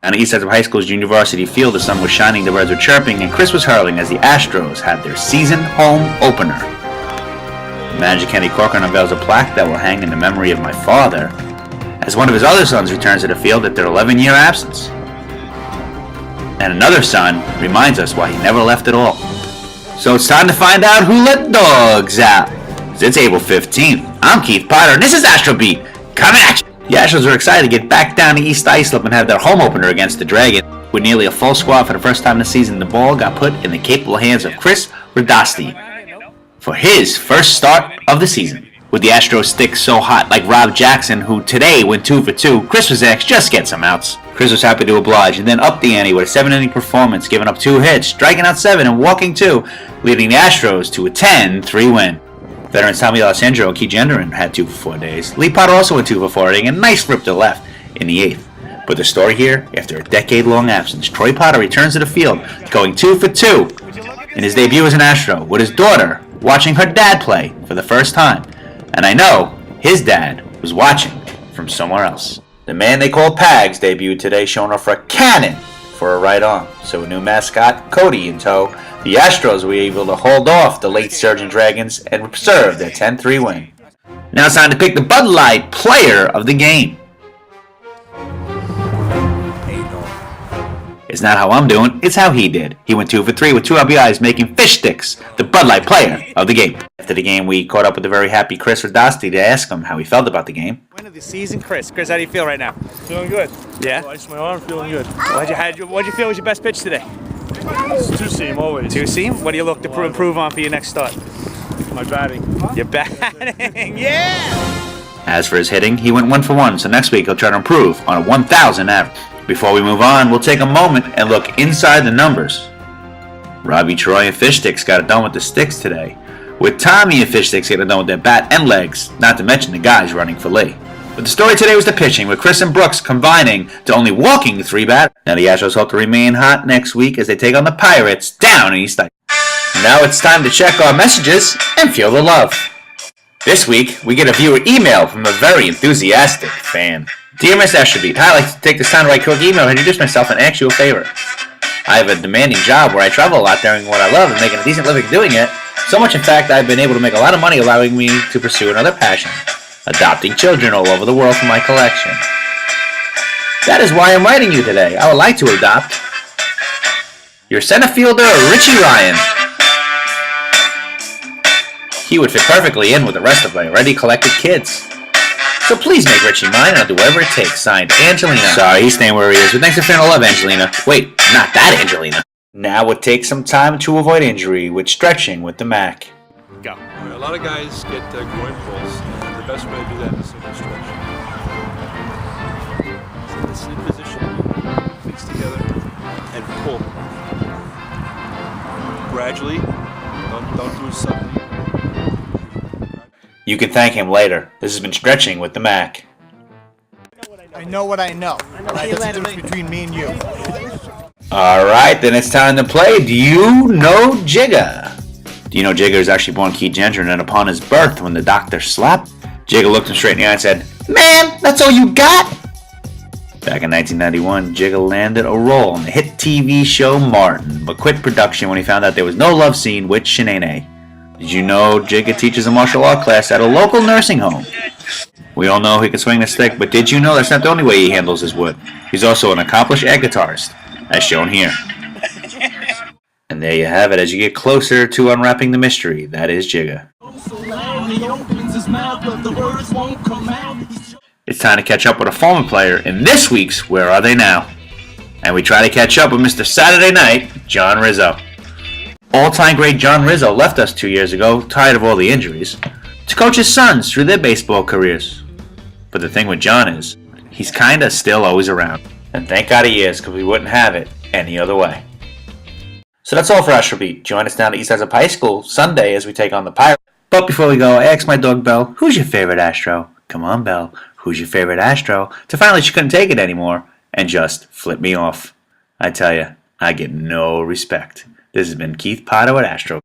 On the east side of high school's junior varsity field, the sun was shining, the birds were chirping, and Chris was hurling as the Astros had their season home opener. Manager Kenny Corcoran unveils a plaque that will hang in the memory of my father as one of his other sons returns to the field after 11-year absence. And another son reminds us why he never left at all. So it's time to find out who let dogs out. It's April 15th. I'm Keith Potter, and this is Astrobeat. Coming at you! The Astros are excited to get back down to East Islip and have their home opener against the Dragons. With nearly a full squad for the first time this season, the ball got put in the capable hands of Chris Radasti for his first start of the season. With the Astros stick so hot, like Rob Jackson, who today went 2 for 2, Chris was asked just get some outs. Chris was happy to oblige and then upped the ante with a 7-inning performance, giving up 2 hits, striking out 7 and walking 2, leading the Astros to a 10-3 win. Veterans Tommy Alessandro and Keith Gendron had 2 for 4 days. Lee Potter also went 2 for 4 and a nice rip to left in the 8th. But the story here, after a decade-long absence, Troy Potter returns to the field, going 2 for 2 in his debut as an Astro, with his daughter watching her dad play for the first time. And I know his dad was watching from somewhere else. The man they call Pags debuted today, showing off for a cannon for a right arm. So a new mascot, Cody, in tow, the Astros were able to hold off the late surging Dragons and preserve their 10-3 win. Now it's time to pick the Bud Light player of the game. It's not how I'm doing, it's how he did. He went 2 for 3 with 2 RBIs, making Fish Sticks the Bud Light player of the game. After the game, we caught up with the very happy Chris Radasti to ask him how he felt about the game. Win of the season, Chris, how do you feel right now? Feeling good. Yeah? Ice my arm, feeling good. What'd you feel was your best pitch today? It's 2-seam always. 2-seam? What do you look to improve on for your next start? My batting. Your batting, yeah! As for his hitting, he went 1 for 1, so next week he'll try to improve on a 1,000 average. Before we move on, we'll take a moment and look inside the numbers. Robbie Troy and Fish Sticks got it done with the sticks today, with Tommy and Fish Sticks getting it done with their bat and legs, not to mention the guys running for Lee. But the story today was the pitching, with Chris and Brooks combining to only walking 3 batters. Now the Astros hope to remain hot next week as they take on the Pirates down in East Islip. Now it's time to check our messages and feel the love. This week, we get a viewer email from a very enthusiastic fan. Dear Mr. Astrobeat, I'd like to take this time to write a quick email and introduce myself and ask you a favor. I have a demanding job where I travel a lot doing what I love and making a decent living doing it. So much, in fact, I've been able to make a lot of money, allowing me to pursue another passion, adopting children all over the world for my collection. That is why I'm writing you today. I would like to adopt your center fielder, Richie Ryan. He would fit perfectly in with the rest of my already collected kids. So please make Richie mine, and I'll do whatever it takes. Signed, Angelina. Sorry, he's staying where he is, but thanks for feeling love, Angelina. Wait, not that Angelina. Now we'll take some time to avoid injury with stretching with the Mac. Go. A lot of guys get groin pulls, and the best way to do that is simple stretch. Sit in the sleep position, feet together, and pull. Gradually, don't do it suddenly. You can thank him later. This has been Stretching with the Mac. I know what I know. That's the difference between me and you. Alright, then it's time to play Do You Know Jigga? Do you know Jigga is actually born Keith Gendron, and upon his birth, when the doctor slapped, Jigga looked him straight in the eye and said, "Man, that's all you got?" Back in 1991, Jigga landed a role on the hit TV show Martin, but quit production when he found out there was no love scene with Shanae. Did you know Jigga teaches a martial art class at a local nursing home? We all know he can swing the stick, but did you know that's not the only way he handles his wood? He's also an accomplished air guitarist, as shown here. And there you have it as you get closer to unwrapping the mystery. That is Jigga. It's time to catch up with a former player in this week's Where Are They Now? And we try to catch up with Mr. Saturday Night, John Rizzo. All-time great John Rizzo left us 2 years ago, tired of all the injuries, to coach his sons through their baseball careers. But the thing with John is, he's kinda still always around. And thank God he is, because we wouldn't have it any other way. So that's all for Astrobeat. Join us down at East Islip High School Sunday as we take on the Pirates. But before we go, I asked my dog Belle, who's your favorite Astro? Come on, Belle, who's your favorite Astro? To finally she couldn't take it anymore and just flip me off. I tell ya, I get no respect. This has been Keith Potter at Astro.